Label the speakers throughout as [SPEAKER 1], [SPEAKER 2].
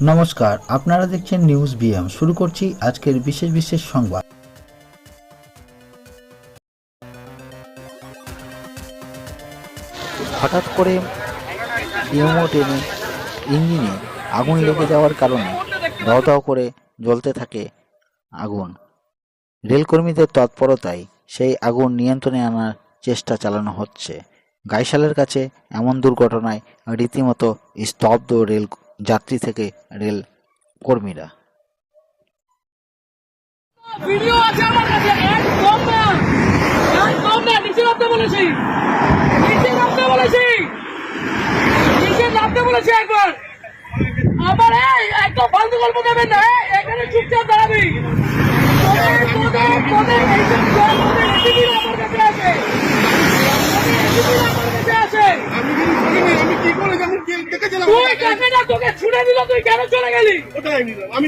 [SPEAKER 1] নমস্কার, আপনারা দেখছেন নিউজ বিএম। শুরু করছি আজকের বিশেষ সংবাদ। হঠাৎ করে ইউমো টেনে ইঞ্জিনে আগুন লেগে যাওয়ার কারণে দাও দাও করে জ্বলতে থাকে আগুন। রেলকর্মীদের তৎপরতায় সেই আগুন নিয়ন্ত্রণে আনার চেষ্টা চালানো হচ্ছে। গাইশালের কাছে এমন দুর্ঘটনায় রীতিমতো স্তব্ধ রেল যাত্রী থেকে রেল কর্মীরা।
[SPEAKER 2] ভিডিও আছে আমার কাছে, একদম না, নিচে নামতে বলেছি, একবার আবার একদম ফালতু গল্প দেবেন না, এখানে চুপচাপ দাঁড়াবি। তোকে ছুড়ে দিল, তুই কেন চলে গেলি?
[SPEAKER 3] আমি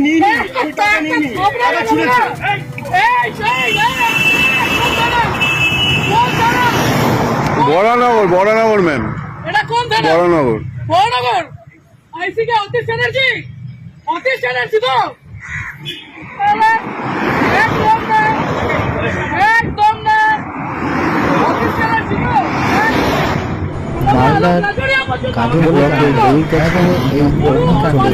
[SPEAKER 3] বড়নগর ম্যাম,
[SPEAKER 2] এটা কোন থানা? বড়নগর আইসি কে অতীশ ব্যানার্জি তো একদম না অতীশ ব্যানার্জি তো।
[SPEAKER 1] মালদার কাজল ব্লকের বহির্কাছে এই অগ্নিকাণ্ডে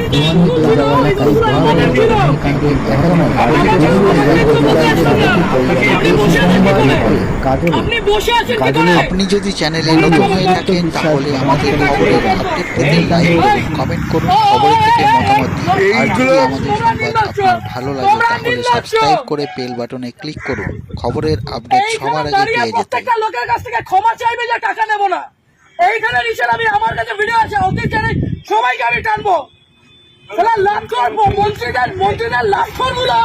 [SPEAKER 4] আপনি যদি চ্যানেলে নতুন হয়ে থাকেন তাহলে আমাদের খবরের আপডেট পেতে লাইক করুন, কমেন্ট করুন, খবরের থেকে মতামত দিন। আর যদি আমাদের সংবাদ আপনার ভালো লাগে তাহলে সাবস্ক্রাইব করে বেল বাটনে ক্লিক করুন খবরের আপডেট সবার আগে পেয়ে যেতে।
[SPEAKER 2] প্রত্যেকটা লোকের কাছ থেকে ক্ষমা চাইবে যে টাকা নেব না। এইখানে নিচে আমি, আমার কাছে ভিডিও আছে, অতীত চ্যানেল সবাইকে আমি টানবো। লাভ করবো মন্ত্রীদের লাভ করবো না।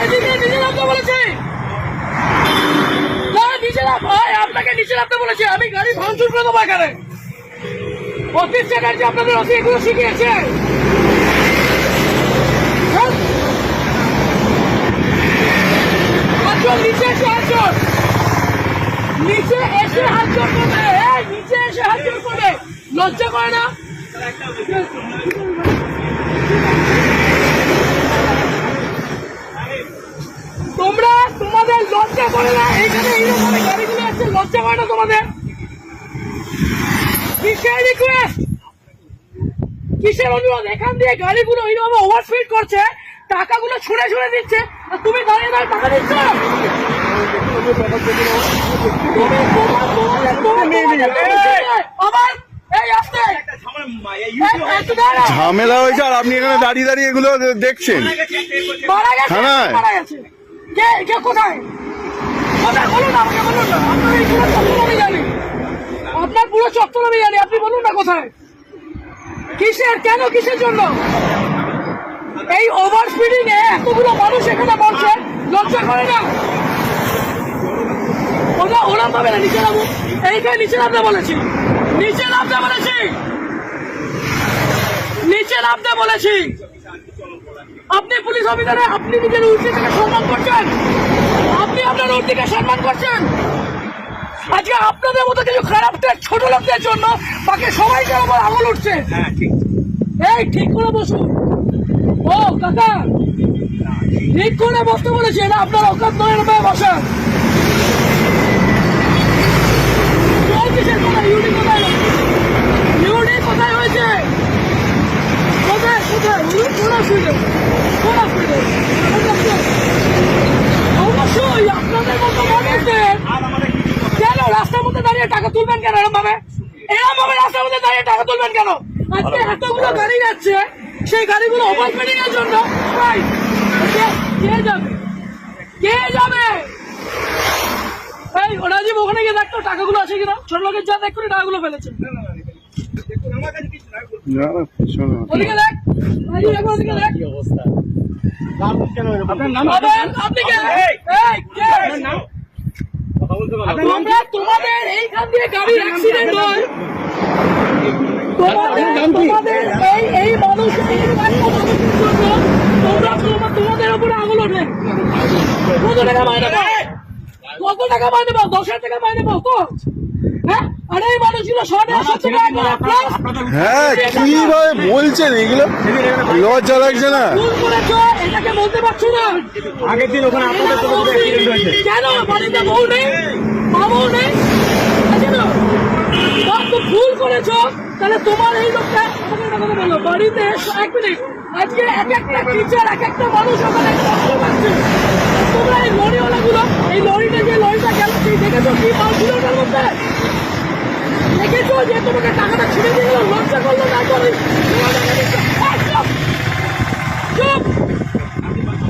[SPEAKER 2] এইদিকে নিচে নামতে বলেছি, নিচে নাম ভাই, আপনাকে নিচে নামতে বলেছি। আমি গাড়ি ভাঙচুর করে দেবো এখানে। অতীত চ্যানেল যে আপনাদের অতি এগুলো শিখিয়েছে। নিচে এসে আসুন, নিচে এসে হাত জোর করবে, নিচে এসে হাত জোর করবে, লজ্জা করে না? তোমরা তোমাদের লজ্জা করে না? এইখানে এইরকম গাড়িগুলো আসছে, লজ্জা করে না তোমাদের? কিসের রিকোয়েস্ট, কিসের অনুরোধ? এখান দিয়ে গাড়িগুলো এইরকম ওভারস্পিড করছে, টাকাগুলো ছুঁড়ে দিচ্ছে, আর তুমি দাঁড়িয়ে টাকা দিচ্ছ।
[SPEAKER 3] ঝামেলা হয়েছে আর আপনি এখানে দাঁড়িয়ে এগুলো দেখছেন।
[SPEAKER 2] আপনার পুরো চত্বর আমি জানি, আপনি বলুন না কোথায়, কিসের, কেন, কিসের জন্য এই ওভার স্পিডিং এ এতগুলো মানুষ এখানে বলছে? লজ্জা করে না? ওরা পাবে না। নিচে নামো, এইখানে নিচে নামতে বলেছি, নিচে নামতে বলেছি। আপনি পুলিশ অফিসারে, আপনি নিজের উর্দিকে সম্মান করছেন, আপনি আপনার উর্দিকে সম্মান করছেন। আজকে আপনাদের মতো কিছু খারাপ ছোট লোকদের জন্য বাকি সবাইকে আমার আঙুল উঠছে। এই ঠিক করে বসুন। ও কাকা, ঠিক করে বসতে বলেছি, এটা আপনার অকাত নয়, বসেন। কোথায় হয়েছে? অবশ্যই আপনাদের মতো মানুষদের কেন রাস্তার মধ্যে দাঁড়িয়ে টাকা তুলবেন কেন? এরকম ভাবে রাস্তার মধ্যে দাঁড়িয়ে টাকা তুলবেন কেন? আজকে এতগুলো গাড়ি যাচ্ছে, সেই গাড়িগুলো ওভারস্পিডিং এর জন্য কে যাবে? এই রাজীব, ওখানে গিয়ে দেখতো টাকাগুলো আছে কিনা। ছোট লোকের যা দেখ করে টাকাগুলো ফেলেছে। ওদিকে দেখ, ওদিকে দেখ। তোমাদের এইখান দিয়ে গাড়ির অ্যাক্সিডেন্ট হয়, তোমাদের এই মানুষ তোমাদের উপরে আঙুল ওঠে। কত টাকা মাইনে পাও? 10,000 টাকা মাইনে পাও তো? হ্যাঁ, আরে এই মানুষগুলো 170 টাকা করে প্লাস
[SPEAKER 3] হ্যাঁ কিভাবে বলছেন এগুলো, লজ্জা লাগছে না?
[SPEAKER 2] ভুল করেছো, এটাকে বলতে পারছো না।
[SPEAKER 5] আগের দিন ওখানে আপনাদের তো অ্যাক্সিডেন্ট হয়েছে।
[SPEAKER 2] কেন বাড়িতে বউ নেই, বাবু নেই, কেন তো ভুল করেছো? তাহলে তোমার এই লোকটা আমাকে একটা কথা বলো, বাড়িতে 1 মিনিট, আজকে এক একটা টিচার, এক একটা মানুষ ওখানে কষ্ট পাচ্ছে। তোমরা এই লরিওয়ালাগুলো, এই লরিটা যে লরিটা গেল, সেই দেখেছো কি মাল ছিল ওটার মধ্যে? দেখেছো যে তোমাকে টাকাটা ছিঁড়ে দিয়ে গেল, লজ্জা করলো না? করে চুপ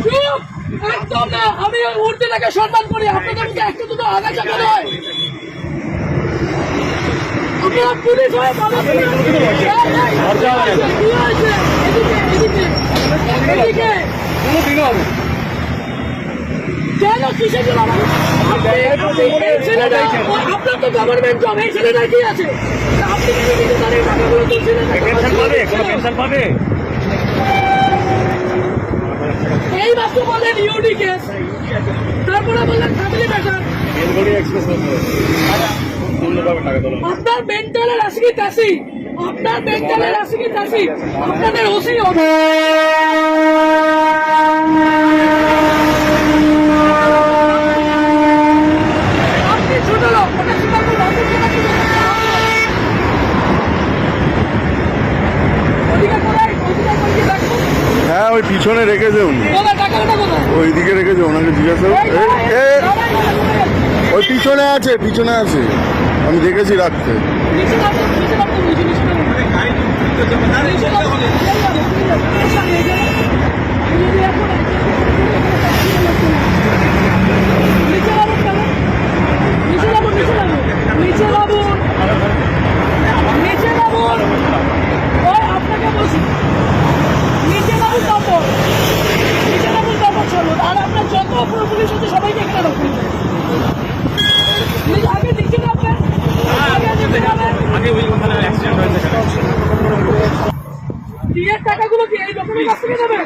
[SPEAKER 2] চুপ, একদম না। আমি ওই মূর্তিটাকে সম্মান করি, আপনাদের মধ্যে একটা দুটো আগাছা কেন হয়? আপনারা পুলিশ হয়ে বাবা কি হয়েছে? এদিকে এদিকে এদিকে কেন কিসের জন্য এই ছেলেটা, আপনার তো গভর্নমেন্ট জব, এই ছেলেটা কি আছে? আপনি কি নিজে দাঁড়িয়ে টাকাগুলো তুলছিলেন? এই মাত্র বললেন ইউডি কেস, তারপরে বললেন ফ্যামিলি ম্যাটার। আপনার মেন্টালের আছে কি তাসি? আপনার মেন্টালের আছে কি তাসি? আপনাদের ওসি আপনি ছোট লোক, ওটা ছোট লোক, ওদিকে কোথায়? ওদিকে কোথায় দেখো?
[SPEAKER 3] হ্যাঁ ওই পিছনে রেখেছে উনি,
[SPEAKER 2] কোথায় টাকাটা কোথায়?
[SPEAKER 3] ওইদিকে রেখেছে, ওনাকে জিজ্ঞাসা করুন। ওই পিছনে আছে, পিছনে আছে, আমি দেখেছি রাখতে।
[SPEAKER 2] নিচে নামো, নিচে নামো, নিচে নামো। নিচে নামো। নিচে নামো কেন? নিচে নামো, নিচে নামো, নিচে নামো, নিচে নামো। ওই আপনাকে বলছি নিচে নামুন, তারপর নিচে নামুন, তারপর চলুন। আর আপনার যত পুলিশ আছে সবাইকে এখানে রাখুন। আগে দিচ্ছি না আপনার, আগে দিচ্ছি না আপনার। বিয়ের টাকাগুলো কি এই লোকের কাছ থেকে দেবে?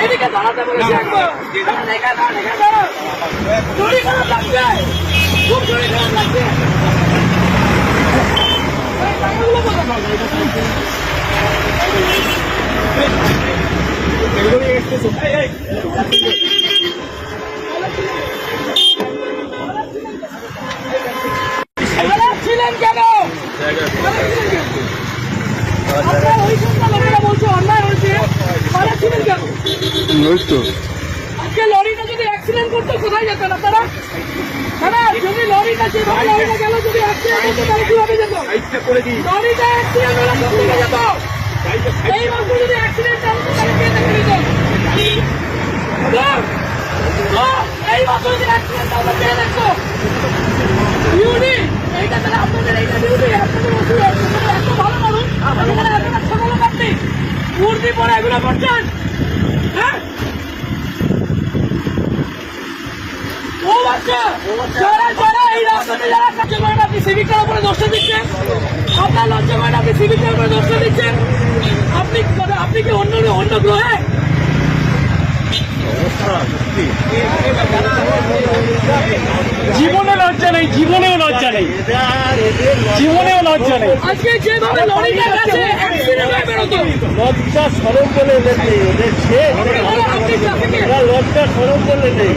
[SPEAKER 2] এইদিকে দাঁড়াতে বলেছি একবার। চুরি খারাপ লাগছে, খুব চুরি খারাপ লাগছে। এই টাকাগুলো কোথায়? ছিলেন কেন? আপনার ওই সন্ধ্যা লোকেরা বলছে অন্যায় হয়েছে, মারা ছিলেন কেন?
[SPEAKER 3] ওই তো
[SPEAKER 2] আজকে লরিটা যদি অ্যাক্সিডেন্ট করতো কোথায় যেতেন আপনারা? যদি লরিটা যেভাবে লরিটা গেল, যদি অ্যাক্সিডেন্ট করতো তাহলে কিভাবে যেত? লরিটা অ্যাক্সিডেন্ট হলে কোন দিকে যেত? এই মাত্র যদি অ্যাক্সিডেন্ট হতো তাহলে কে দেখে নিত? এই মাত্র যদি অ্যাক্সিডেন্ট হতো কে দেখতো? ইউডি, এইটা তাহলে আপনাদের, এইটা ডিউটি, আপনাদের ওষুধ, এত ভালো মানুষ, এখানে এতটা ছোট লোক আপনি মূর্তি পরে এগুলো করছেন? হ্যাঁ, ও বাচ্চা, যারা যারা এই রাস্তাতে যারা কাছে করেন, আপনি সিভিকটার উপরে দোষটা দিচ্ছেন। আপনার লজ্জা করেন, আপনি সিভিকটার উপরে দোষটা দিচ্ছেন। আপনি কি অন্য গ্রহে?
[SPEAKER 5] জীবনে লজ্জা নেই, জীবনেও লজ্জা নেই, জীবনেও লজ্জা নেই।
[SPEAKER 2] আজকে যেভাবে লরিটা গেছে অ্যাক্সিডেন্ট হয়ে বেরোতো,
[SPEAKER 5] লজ্জা সরম বলে নেই,
[SPEAKER 2] আপনি ট্রাফিকে
[SPEAKER 5] লজ্জা সরম বলে নেই।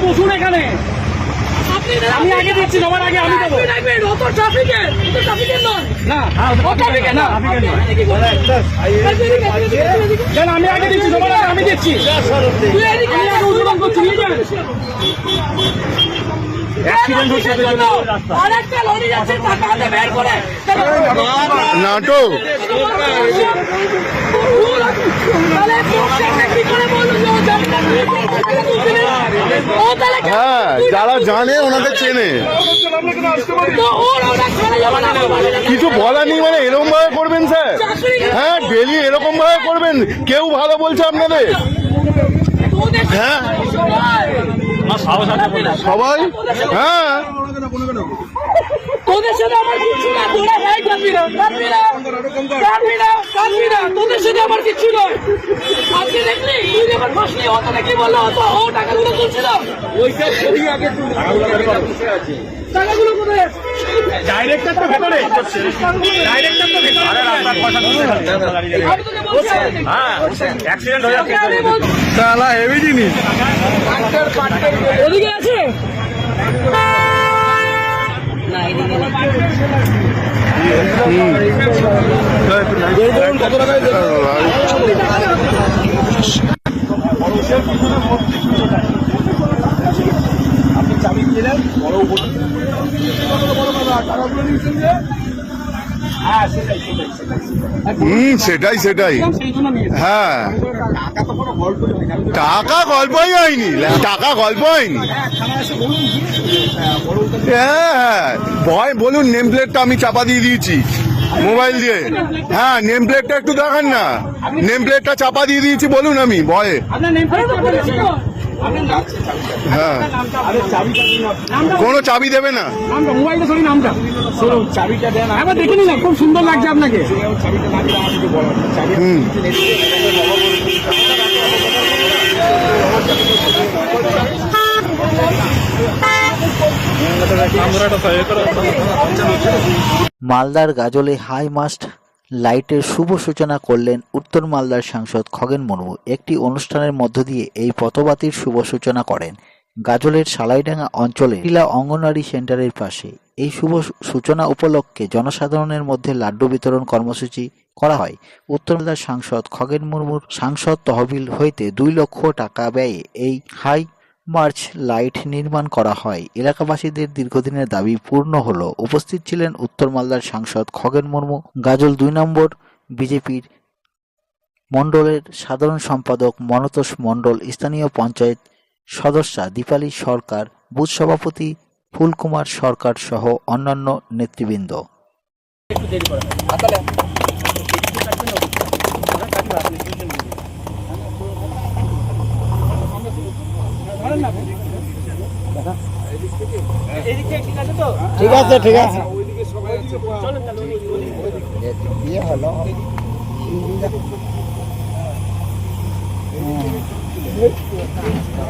[SPEAKER 5] বসুন এখানে, আমি আগে দিচ্ছি, সবার আগে আমি দেবো।
[SPEAKER 2] অত ট্রাফিকের, ট্রাফিকের নয়
[SPEAKER 5] না
[SPEAKER 2] ও ট্রাফিকের না,
[SPEAKER 5] আমি আগে দিচ্ছি, সবার আগে আমি দিচ্ছি।
[SPEAKER 2] তুই এদিকে
[SPEAKER 5] আমি আগে উদ্বোধন করছি, নিয়ে যান। অ্যাক্সিডেন্ট হচ্ছে
[SPEAKER 2] আর একটা লরি যাচ্ছে, টাকা হাতে বের করে
[SPEAKER 3] নাটক।
[SPEAKER 2] তাহলে কি করে বললো যে ও জানে না? ও তাহলে
[SPEAKER 3] হ্যাঁ যারা জানে ওনাদের চেনে,
[SPEAKER 2] তো ওর ওরা ছেড়ে যাবে না।
[SPEAKER 3] কিছু বলার নেই। মানে এরকম ভাবে করবেন স্যার? হ্যাঁ ডেলি এরকম ভাবে করবেন? কেউ ভালো বলছে আপনাদের? হ্যাঁ সবাই, হ্যাঁ
[SPEAKER 2] তোদের সাথে আমার কিচ্ছু না, তোরা হ্যাঁ কাঁদবি না, কাঁদবি না, কাঁদবি না, কাঁদবি না, তোদের সাথে আমার কিচ্ছু নয়। আজকে দেখলি তুই যখন বসলি ও তোকে কি বললো, ও টাকাগুলো তুলছিল, টাকাগুলো কোথায় আছে?
[SPEAKER 5] ডাইরেক্টর তো ভেতরে, ডাইরেক্টর তো ভেতরে।
[SPEAKER 2] আমি তোকে বলছি,
[SPEAKER 5] হ্যাঁ, অ্যাক্সিডেন্ট হয়ে যাচ্ছে।
[SPEAKER 2] আমি বলছি,
[SPEAKER 3] শালা হেভি জিনিস।
[SPEAKER 2] ওদিকে আছে
[SPEAKER 3] সেটাই সেটাই। হ্যাঁ, টাকা গল্পই হয়নি, টাকা গল্প হয়নি। হ্যাঁ, ভয় বলুন, নেম প্লেটটা আমি চাপা দিয়ে দিয়েছি মোবাইল দিয়ে। হ্যাঁ, নেম প্লেটটা একটু দেখান না, নেম প্লেটটা চাপা দিয়ে দিয়েছি বলুন আমি ভয়ে। হ্যাঁ, কোনো চাবি দেবে না।
[SPEAKER 5] নামটা মোবাইলটা সরি, নামটা চাবিটা দেন, একবার দেখে নিন, খুব সুন্দর লাগছে আপনাকে।
[SPEAKER 3] হুম,
[SPEAKER 1] মালদার গাজলে হাই মাস্ট লাইটের শুভ সূচনা করলেন উত্তর মালদার সাংসদ খগেন মুর্মু। একটি অনুষ্ঠানের মধ্য দিয়ে এই পথবাতির শুভ সূচনা করেন গাজলের সালাইডাঙ্গা অঞ্চলে টিলা অঙ্গনওয়াড়ি সেন্টারের পাশে। এই শুভ সূচনা উপলক্ষে জনসাধারণের মধ্যে লাড্ডু বিতরণ কর্মসূচি করা হয়। উত্তর মালদার সাংসদ খগেন মুর্মুর সাংসদ তহবিল হইতে 2 লক্ষ টাকা ব্যয়ে এই হাই মার্চ লাইট নির্মাণ করা হয়। এলাকাবাসীদের দীর্ঘদিনের দাবি পূর্ণ হলো। উপস্থিত ছিলেন উত্তর মালদার সাংসদ খগেন মুর্মু, গাজল 2 নম্বর বিজেপির মণ্ডলের সাধারণ সম্পাদক মনতোষ মণ্ডল, স্থানীয় পঞ্চায়েত সদস্যা দীপালি সরকার, বুথ সভাপতি ফুলকুমার সরকার সহ অন্যান্য নেতৃবৃন্দ।
[SPEAKER 5] ঠিক আছে, ঠিক আছে।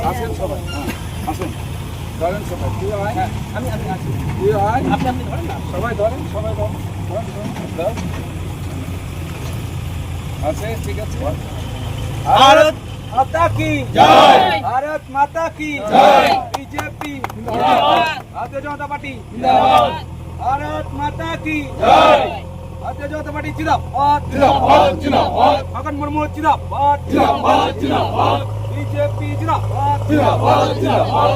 [SPEAKER 6] আসেন সবাই, আসেন, ধরেন সবাই, আমি আছি, আপনি ধরেন না, সবাই ধরেন, সবাই ধরেন, আছে, ঠিক আছে।
[SPEAKER 5] भारत माता की जय, भारत माता की जय, बीजेपी जिंदाबाद, भारतीय जनता पार्टी जिंदाबाद, भारत माता की जय, भारतीय जनता पार्टी जिंदाबाद, जिंदाबाद, जिंदाबाद, खगन मुर्मू जिंदाबाद, जिंदाबाद, जिंदाबाद, बीजेपी जिंदाबाद, जिंदाबाद, जिंदाबाद,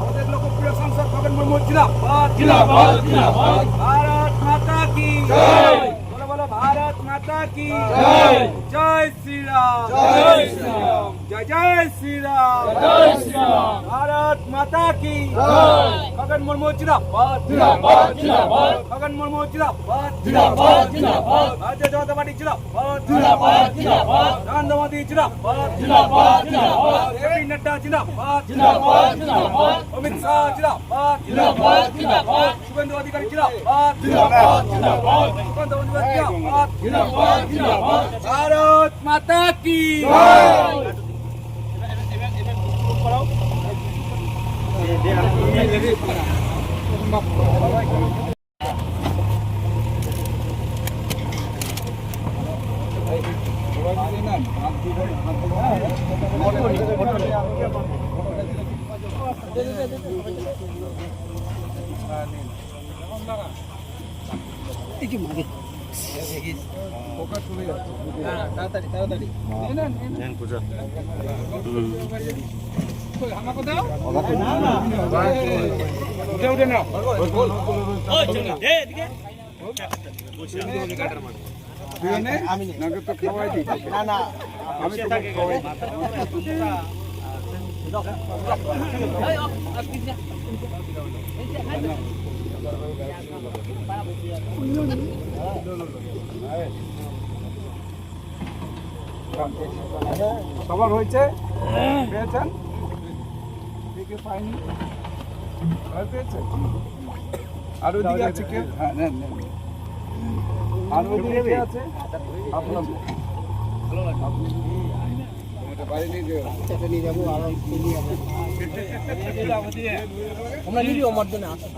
[SPEAKER 5] আমাদের লোকপ্রিয় সাংসদ খগন মুর্মু जिंदाबाद, जिंदाबाद, जिंदाबाद, भारत माता की जय, बोलो बोलो भारत माता की जय, जय श्री राम, जय श्री राम, जय जय श्री राम, जय श्री राम, भारत माता की जय, खगन मुर्मू जिंदाबाद, जिंदाबाद, जिंदाबाद, खगन मुर्मू जिंदाबाद, जिंदाबाद, जिंदाबाद, भारतीय जनता पार्टी जिंदाबाद, जिंदाबाद, जिंदाबाद, नरेंद्र मोदी जिंदाबाद, जिंदाबाद, जिंदाबाद, जेपी नड्डा जिंदाबाद, जिंदाबाद, जिंदाबाद, अमित शाह जिंदाबाद, जिंदाबाद, जिंदाबाद, शुभेंदु अधिकारी जिंदाबाद, जिंदाबाद, जिंदाबाद, शुभेंदु अधिकारी जिंदाबाद, जिंदाबाद, जिंदाबाद, भारत माता की जय। উঠে নাও, আমি তো খাওয়াই দিই, না না আমি তো খাওয়াই সবার হয়েছে, পেয়েছেন, পাইনি, পেয়েছে।
[SPEAKER 6] আর ওদিকে আছে কেউ? হ্যাঁ, নেন, নেন। আর ওদিকে কে আছে? আপনার এটা বাইরে নিয়ে যাও।
[SPEAKER 2] আমরা নিরীহ মর্দনে আসি